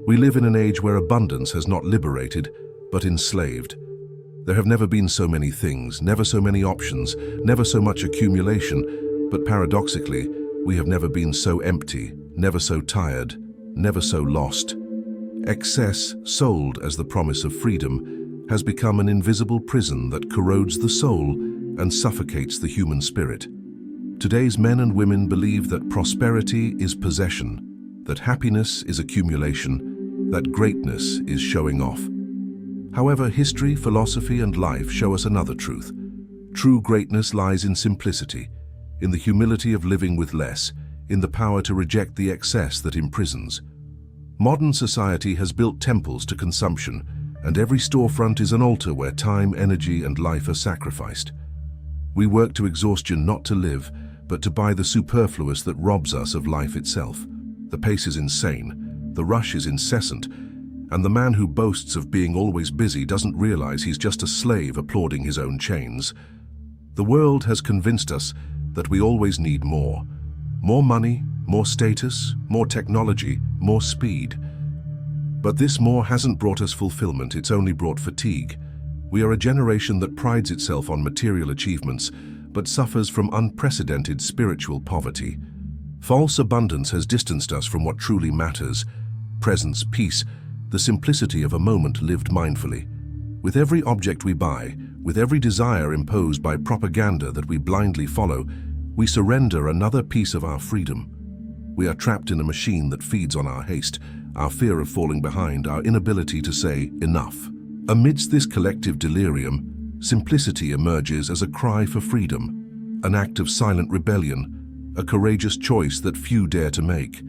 We live in an age where abundance has not liberated, but enslaved. There have never been so many things, never so many options, never so much accumulation, but paradoxically, we have never been so empty, never so tired, never so lost. Excess, sold as the promise of freedom, has become an invisible prison that corrodes the soul and suffocates the human spirit. Today's men and women believe that prosperity is possession, that happiness is accumulation, that greatness is showing off. However, history, philosophy, and life show us another truth. True greatness lies in simplicity, in the humility of living with less, in the power to reject the excess that imprisons. Modern society has built temples to consumption, and every storefront is an altar where time, energy, and life are sacrificed. We work to exhaustion not to live, but to buy the superfluous that robs us of life itself. The pace is insane, the rush is incessant, and the man who boasts of being always busy doesn't realize he's just a slave applauding his own chains. The world has convinced us that we always need more. More money, more status, more technology, more speed. But this more hasn't brought us fulfillment, it's only brought fatigue. We are a generation that prides itself on material achievements, but suffers from unprecedented spiritual poverty. False abundance has distanced us from what truly matters: presence, peace, the simplicity of a moment lived mindfully. With every object we buy, with every desire imposed by propaganda that we blindly follow, we surrender another piece of our freedom. We are trapped in a machine that feeds on our haste, our fear of falling behind, our inability to say enough. Amidst this collective delirium, simplicity emerges as a cry for freedom, an act of silent rebellion, a courageous choice that few dare to make.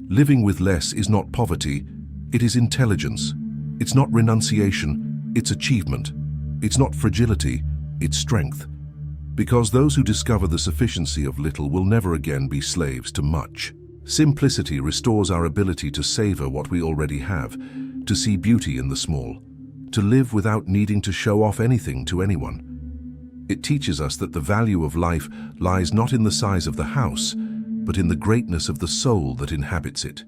Living with less is not poverty, it is intelligence. It's not renunciation, it's achievement. It's not fragility, it's strength. Because those who discover the sufficiency of little will never again be slaves to much. Simplicity restores our ability to savor what we already have, to see beauty in the small, to live without needing to show off anything to anyone. It teaches us that the value of life lies not in the size of the house, but in the greatness of the soul that inhabits it.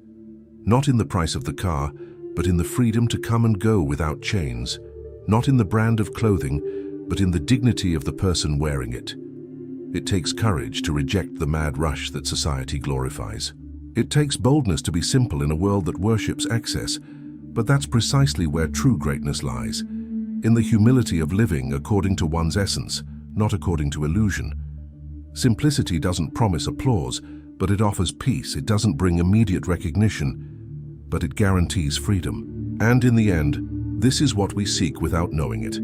Not in the price of the car, but in the freedom to come and go without chains. Not in the brand of clothing, but in the dignity of the person wearing it. It takes courage to reject the mad rush that society glorifies. It takes boldness to be simple in a world that worships excess, but that's precisely where true greatness lies, in the humility of living according to one's essence, not according to illusion. Simplicity doesn't promise applause, but it offers peace. It doesn't bring immediate recognition, but it guarantees freedom. And in the end, this is what we seek without knowing it.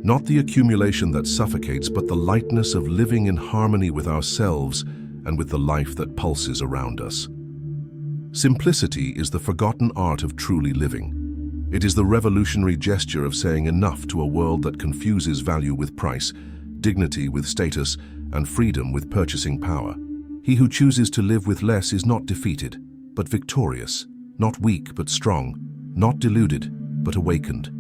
Not the accumulation that suffocates, but the lightness of living in harmony with ourselves and with the life that pulses around us. Simplicity is the forgotten art of truly living. It is the revolutionary gesture of saying enough to a world that confuses value with price, dignity with status, and freedom with purchasing power. He who chooses to live with less is not defeated, but victorious, not weak but strong, not deluded but awakened.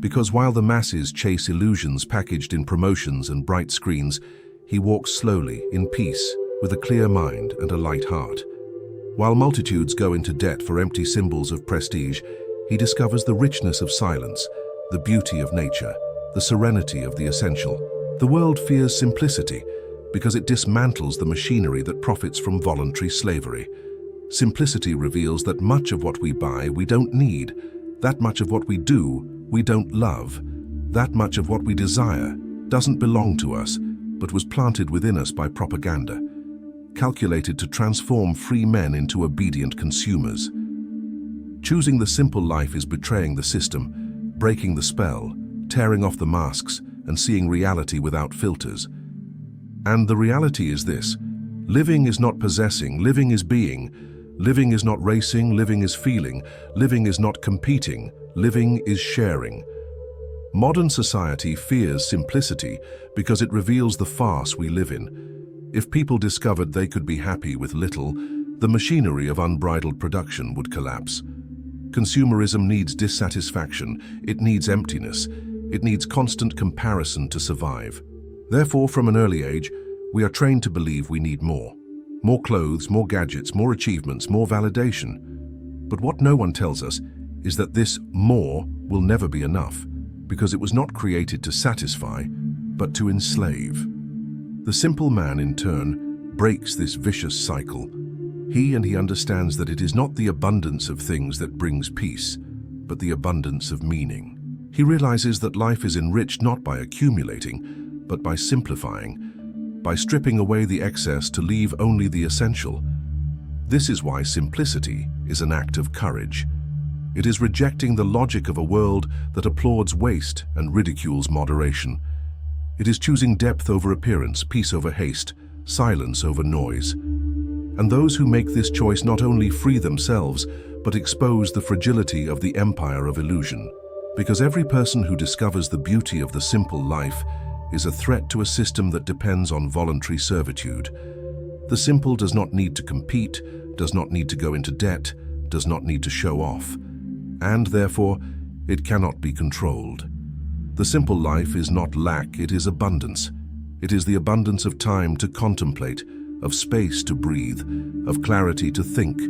Because while the masses chase illusions packaged in promotions and bright screens, he walks slowly, in peace, with a clear mind and a light heart. While multitudes go into debt for empty symbols of prestige, he discovers the richness of silence, the beauty of nature, the serenity of the essential. The world fears simplicity because it dismantles the machinery that profits from voluntary slavery. Simplicity reveals that much of what we buy we don't need, that much of what we do we don't love, that much of what we desire doesn't belong to us, but was planted within us by propaganda, calculated to transform free men into obedient consumers. Choosing the simple life is betraying the system, breaking the spell, tearing off the masks, and seeing reality without filters. And the reality is this: living is not possessing, living is being. Living is not racing, living is feeling. Living is not competing, living is sharing. Modern society fears simplicity because it reveals the farce we live in. If people discovered they could be happy with little, the machinery of unbridled production would collapse. Consumerism needs dissatisfaction, it needs emptiness, it needs constant comparison to survive. Therefore, from an early age, we are trained to believe we need more. More clothes, more gadgets, more achievements, more validation. But what no one tells us is that this more will never be enough, because it was not created to satisfy, but to enslave. The simple man, in turn, breaks this vicious cycle. He understands that it is not the abundance of things that brings peace, but the abundance of meaning. He realizes that life is enriched not by accumulating, but by simplifying, by stripping away the excess to leave only the essential. This is why simplicity is an act of courage. It is rejecting the logic of a world that applauds waste and ridicules moderation. It is choosing depth over appearance, peace over haste, silence over noise. And those who make this choice not only free themselves, but expose the fragility of the empire of illusion. Because every person who discovers the beauty of the simple life is a threat to a system that depends on voluntary servitude. The simple does not need to compete, does not need to go into debt, does not need to show off, and therefore it cannot be controlled. The simple life is not lack, it is abundance. It is the abundance of time to contemplate, of space to breathe, of clarity to think,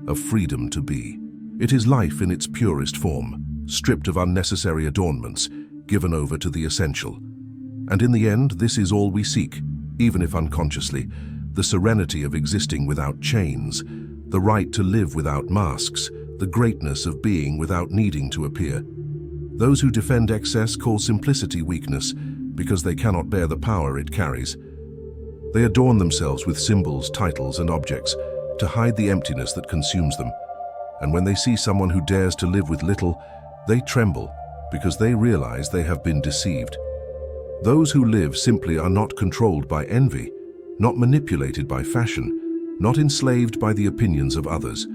of freedom to be. It is life in its purest form, stripped of unnecessary adornments, given over to the essential. And in the end, this is all we seek, even if unconsciously, the serenity of existing without chains, the right to live without masks, the greatness of being without needing to appear. Those who defend excess call simplicity weakness, because they cannot bear the power it carries. They adorn themselves with symbols, titles, and objects to hide the emptiness that consumes them. And when they see someone who dares to live with little, they tremble because they realize they have been deceived. Those who live simply are not controlled by envy, not manipulated by fashion, not enslaved by the opinions of others.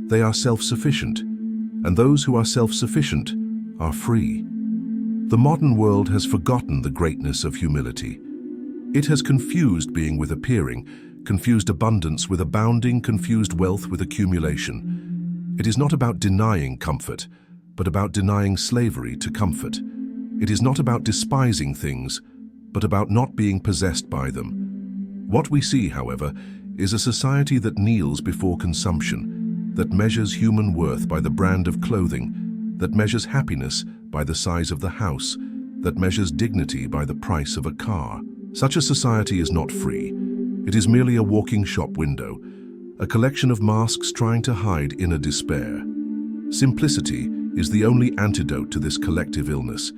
They are self-sufficient, and those who are self-sufficient are free. The modern world has forgotten the greatness of humility. It has confused being with appearing, confused abundance with abounding, confused wealth with accumulation. It is not about denying comfort, but about denying slavery to comfort. It is not about despising things, but about not being possessed by them. What we see, however, is a society that kneels before consumption, that measures human worth by the brand of clothing, that measures happiness by the size of the house, that measures dignity by the price of a car. Such a society is not free. It is merely a walking shop window, a collection of masks trying to hide inner despair. Simplicity is the only antidote to this collective illness.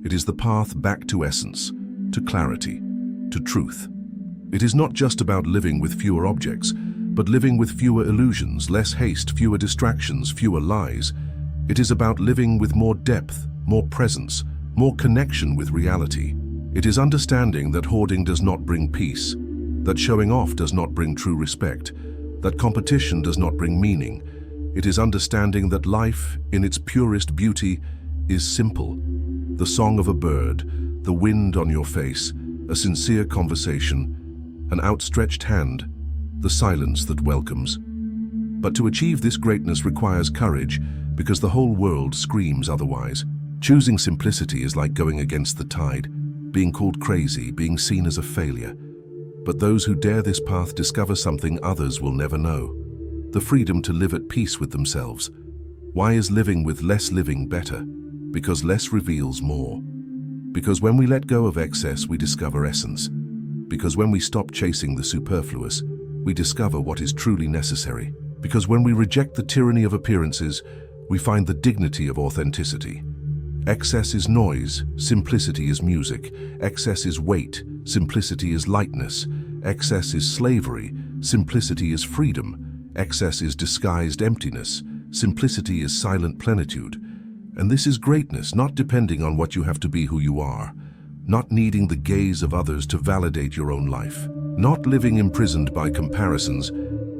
It is the path back to essence, to clarity, to truth. It is not just about living with fewer objects, but living with fewer illusions, less haste, fewer distractions, fewer lies. It is about living with more depth, more presence, more connection with reality. It is understanding that hoarding does not bring peace, that showing off does not bring true respect, that competition does not bring meaning. It is understanding that life, in its purest beauty, is simple. The song of a bird, the wind on your face, a sincere conversation, an outstretched hand, the silence that welcomes. But to achieve this greatness requires courage, because the whole world screams otherwise. Choosing simplicity is like going against the tide, being called crazy, being seen as a failure. But those who dare this path discover something others will never know: the freedom to live at peace with themselves. Why is living with less living better? Because less reveals more. Because when we let go of excess, we discover essence. Because when we stop chasing the superfluous, we discover what is truly necessary. Because when we reject the tyranny of appearances, we find the dignity of authenticity. Excess is noise, simplicity is music. Excess is weight, simplicity is lightness. Excess is slavery, simplicity is freedom. Excess is disguised emptiness, simplicity is silent plenitude. And this is greatness, not depending on what you have to be who you are, not needing the gaze of others to validate your own life, not living imprisoned by comparisons,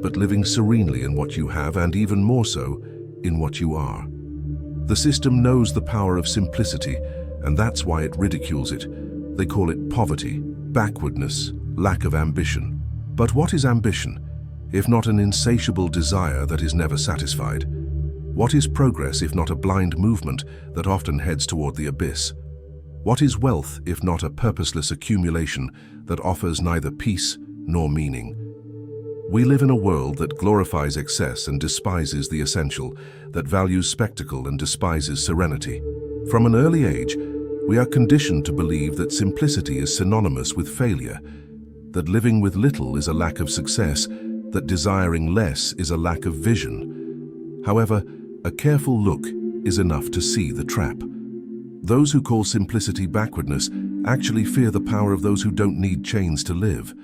but living serenely in what you have, and even more so, in what you are. The system knows the power of simplicity, and that's why it ridicules it. They call it poverty, backwardness, lack of ambition. But what is ambition, if not an insatiable desire that is never satisfied? What is progress if not a blind movement that often heads toward the abyss? What is wealth if not a purposeless accumulation that offers neither peace nor meaning? We live in a world that glorifies excess and despises the essential, that values spectacle and despises serenity. From an early age, we are conditioned to believe that simplicity is synonymous with failure, that living with little is a lack of success, that desiring less is a lack of vision. However, a careful look is enough to see the trap. Those who call simplicity backwardness actually fear the power of those who don't need chains to live.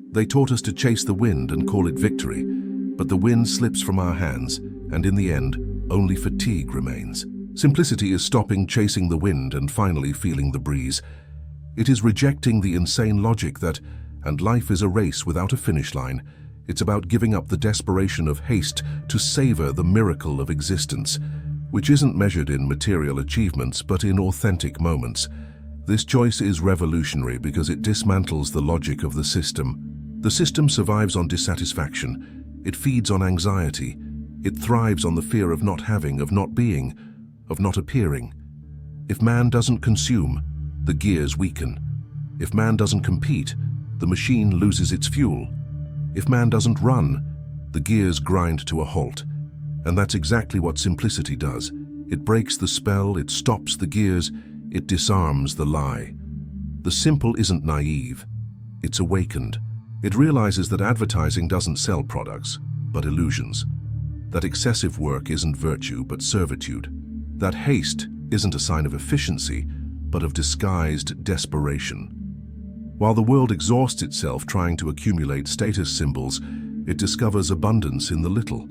They taught us to chase the wind and call it victory, but the wind slips from our hands, and in the end, only fatigue remains. Simplicity is stopping chasing the wind and finally feeling the breeze. It is rejecting the insane logic that, and life is a race without a finish line. It's about giving up the desperation of haste to savor the miracle of existence, which isn't measured in material achievements but in authentic moments. This choice is revolutionary because it dismantles the logic of the system. The system survives on dissatisfaction. It feeds on anxiety. It thrives on the fear of not having, of not being, of not appearing. If man doesn't consume, the gears weaken. If man doesn't compete, the machine loses its fuel. If man doesn't run, the gears grind to a halt. And that's exactly what simplicity does. It breaks the spell, it stops the gears, it disarms the lie. The simple isn't naive, it's awakened. It realizes that advertising doesn't sell products, but illusions. That excessive work isn't virtue, but servitude. That haste isn't a sign of efficiency, but of disguised desperation. While the world exhausts itself trying to accumulate status symbols, it discovers abundance in the little.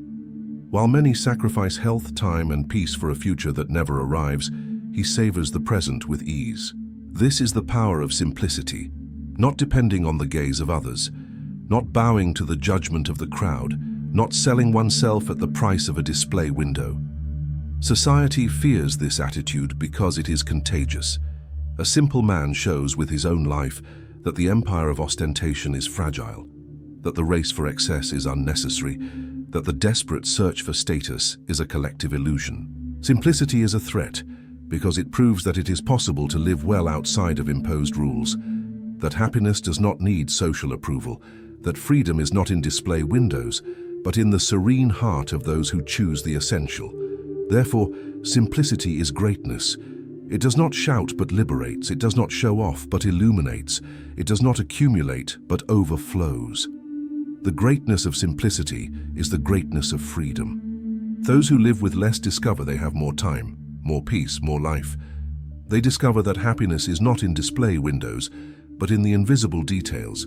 While many sacrifice health, time, and peace for a future that never arrives, he savors the present with ease. This is the power of simplicity, not depending on the gaze of others, not bowing to the judgment of the crowd, not selling oneself at the price of a display window. Society fears this attitude because it is contagious. A simple man shows with his own life that the empire of ostentation is fragile, that the race for excess is unnecessary, that the desperate search for status is a collective illusion. Simplicity is a threat because it proves that it is possible to live well outside of imposed rules, that happiness does not need social approval, that freedom is not in display windows, but in the serene heart of those who choose the essential. Therefore, simplicity is greatness. It does not shout but liberates. It does not show off but illuminates. It does not accumulate but overflows. The greatness of simplicity is the greatness of freedom. Those who live with less discover they have more time, more peace, more life. They discover that happiness is not in display windows, but in the invisible details.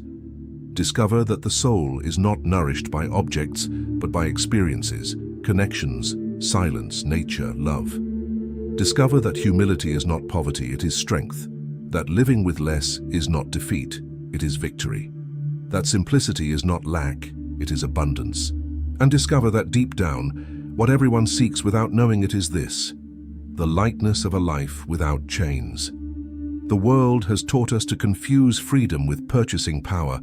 Discover that the soul is not nourished by objects, but by experiences, connections, silence, nature, love. Discover that humility is not poverty, it is strength. That living with less is not defeat, it is victory. That simplicity is not lack, it is abundance. And discover that deep down, what everyone seeks without knowing it is this: the lightness of a life without chains. The world has taught us to confuse freedom with purchasing power,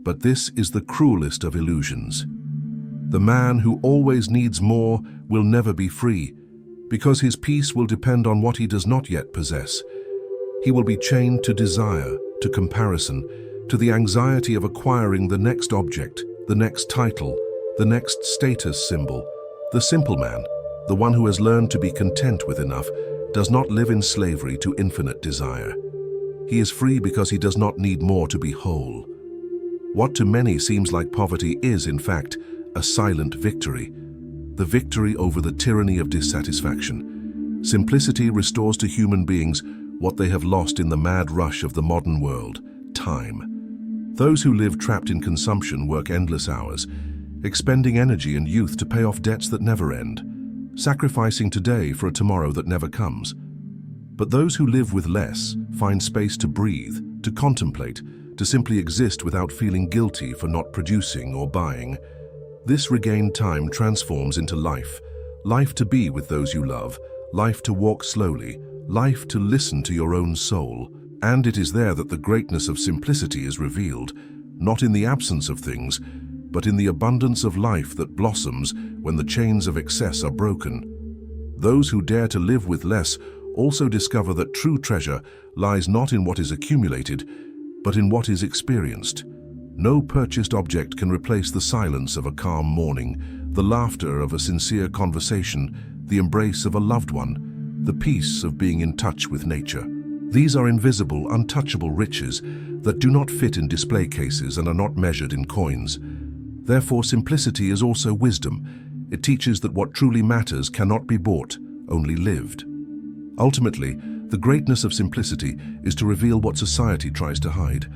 but this is the cruelest of illusions. The man who always needs more will never be free, because his peace will depend on what he does not yet possess. He will be chained to desire, to comparison, to the anxiety of acquiring the next object, the next title, the next status symbol. The simple man, the one who has learned to be content with enough, does not live in slavery to infinite desire. He is free because he does not need more to be whole. What to many seems like poverty is, in fact, a silent victory. The victory over the tyranny of dissatisfaction. Simplicity restores to human beings what they have lost in the mad rush of the modern world: time. Those who live trapped in consumption work endless hours, expending energy and youth to pay off debts that never end, sacrificing today for a tomorrow that never comes. But those who live with less find space to breathe, to contemplate, to simply exist without feeling guilty for not producing or buying. This regained time transforms into life. Life to be with those you love, life to walk slowly, life to listen to your own soul. And it is there that the greatness of simplicity is revealed, not in the absence of things, but in the abundance of life that blossoms when the chains of excess are broken. Those who dare to live with less also discover that true treasure lies not in what is accumulated, but in what is experienced. No purchased object can replace the silence of a calm morning, the laughter of a sincere conversation, the embrace of a loved one, the peace of being in touch with nature. These are invisible, untouchable riches that do not fit in display cases and are not measured in coins. Therefore, simplicity is also wisdom. It teaches that what truly matters cannot be bought, only lived. Ultimately, the greatness of simplicity is to reveal what society tries to hide,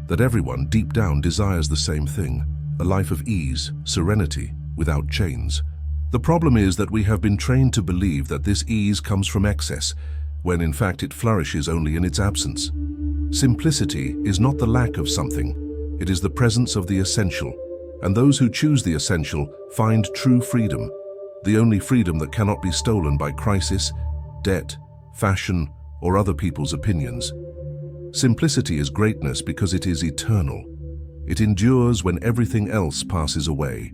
that everyone deep down desires the same thing, a life of ease, serenity, without chains. The problem is that we have been trained to believe that this ease comes from excess, when in fact it flourishes only in its absence. Simplicity is not the lack of something, it is the presence of the essential, and those who choose the essential find true freedom, the only freedom that cannot be stolen by crisis, debt, fashion, or other people's opinions. Simplicity is greatness because it is eternal. It endures when everything else passes away.